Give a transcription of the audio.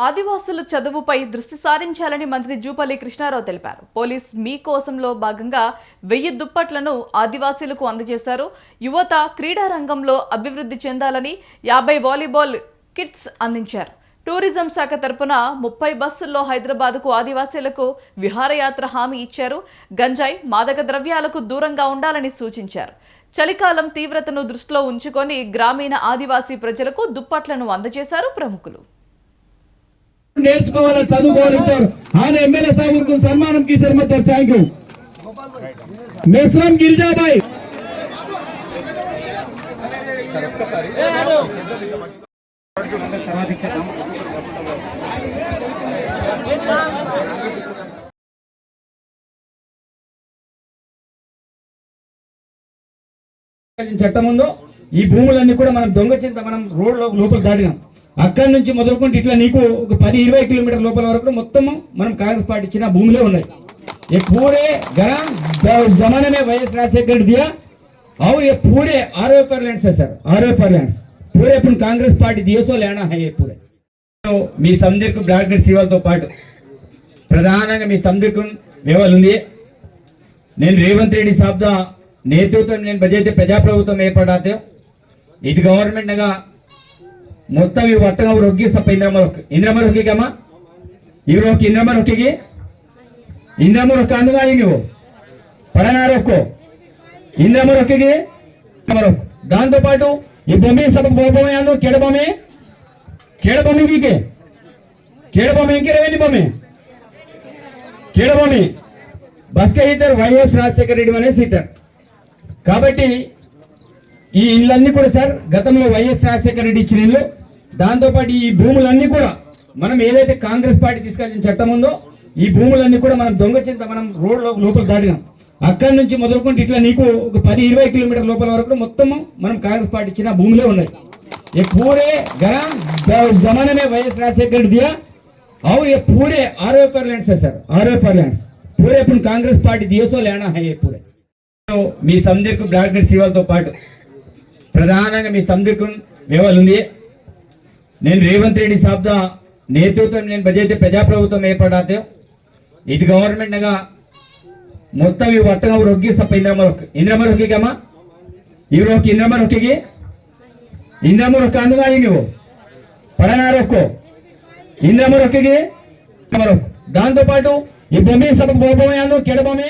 ఆదివాసుల చదువుపై దృష్టి సారించాలని మంత్రి జూపల్లి కృష్ణారావు తెలిపారు. పోలీస్ మీ కోసంలో భాగంగా 1000 దుప్పట్లను ఆదివాసీలకు అందజేశారు. యువత క్రీడా రంగంలో అభివృద్ధి చెందాలని 50 వాలీబాల్ కిట్స్ అందించారు. టూరిజం శాఖ తరపున 30 బస్సుల్లో హైదరాబాద్కు ఆదివాసీలకు విహారయాత్ర హామీ ఇచ్చారు. గంజాయి, మాదక ద్రవ్యాలకు దూరంగా ఉండాలని సూచించారు. చలికాలం తీవ్రతను దృష్టిలో ఉంచుకొని గ్రామీణ ఆదివాసీ ప్రజలకు దుప్పట్లను అందజేశారు ప్రముఖులు. నేర్చుకోవాలి, చదువుకోవాలి. ఆయన ఎమ్మెల్యే సాహెబ్ సన్మానం కిసారు. మొత్తం థ్యాంక్ యూ. మెస్రం గిరిజాబాయ్ చట్టం ఉందో ఈ భూములన్నీ కూడా మనం దొంగచింత మనం రోడ్ లోపల దాటినాం. అక్కడి నుంచి మొదలుకుంటే ఇట్లా నీకు ఒక 10-20 కిలోమీటర్ లోపల వరకు మొత్తము మనం కాంగ్రెస్ పార్టీ ఇచ్చిన భూములే ఉన్నాయి. ये पूरे जमाने में वाईएस राजशेखर दिया और ये पूरे आरओ पर लैंड्स है सर. आरओ पर लैंड्स पूरे अपन कांग्रेस पार्टी दिए सो लेना है. ये पूरे మీ సందర్కు బ్రాకెట్ సేవలతో పాటు ప్రధానంగా మీ సందర్కు వ్యవహారం ఉంది. నేను రేవంత్ రెడ్డి సాబ్ దా నేతృత్వం నేను బజైతే ప్రజాప్రభుత్వం ఏర్పడాతే ఇది గవర్నమెంట్ నగా మొత్తం ఇవి వర్తంగా రొగ్గి సప్ప ఇంద్రమ రొక్కిగమ్మా ఇవి రొక్కి ఇంద్రమ రొక్కిగి ఇంద్రమ రొక్క అందుగా ನೀವು పడనా రొక్కో ఇంద్రమ రొక్కిగి దాంతో పాటు ఈ బొమ్మే సభ బొమ్మే అందు కేడబొమ్మికి కేడబొమ్మ ఇంకెరవేంటి బొమ్మే కేడబొమ్మి బస్కే ఇద్దరు వైఎస్ రాజశేఖర రెడ్డి అనేసి ఇద్దరు. కాబట్టి ఈ ఇళ్ళన్నీ కూడా సార్ గతంలో వైఎస్ రాజశేఖర రెడ్డి ఇచ్చిన ఇల్లు. దాంతోపాటు ఈ భూములన్నీ కూడా మనం ఏదైతే కాంగ్రెస్ పార్టీ తీసుకొచ్చిన చట్టం ఉందో ఈ భూములన్నీ కూడా మనం దొంగచింత మనం రోడ్ లోపల దాటినాం. అక్కడి నుంచి మొదలుకుంటే ఇట్లా నీకు ఒక 10-20 కిలోమీటర్ లోపల వరకు మొత్తము మనం కాంగ్రెస్ పార్టీ ఇచ్చిన భూములే ఉన్నాయి. ये पूरे जमाने में वाईएस राजशेखर दिया और ये पूरे आरओ पर लैंड्स है सर. आरओ पर लैंड्स पूरे अपन कांग्रेस पार्टी दिए सो लेना है. ये पूरे మీ సందర్కు బ్రాకెట్ సేవలతో పాటు ప్రధానంగా మీ సందర్కు వ్యవహారం ఉంది. నేను రేవంత్ రెడ్డి సాబ్ దా నేతృత్వం నేను బజైతే ప్రజాప్రభుత్వం ఏర్పడాతే ఇది గవర్నమెంట్ నగా మొత్తం ఇవి వర్తంగా రొగ్గి సప్ప ఇంద్రమ రొక్కిగమ్మా ఇవి రొక్కి ఇంద్రమ రొక్కిగి ఇంద్రమ రొక్క అందుగా ನೀವು పడనా రొక్కో ఇంద్రమ రొక్కిగి దాంతో పాటు ఈ బొమ్మే సభ బొమ్మే అందు కేడబొమ్మే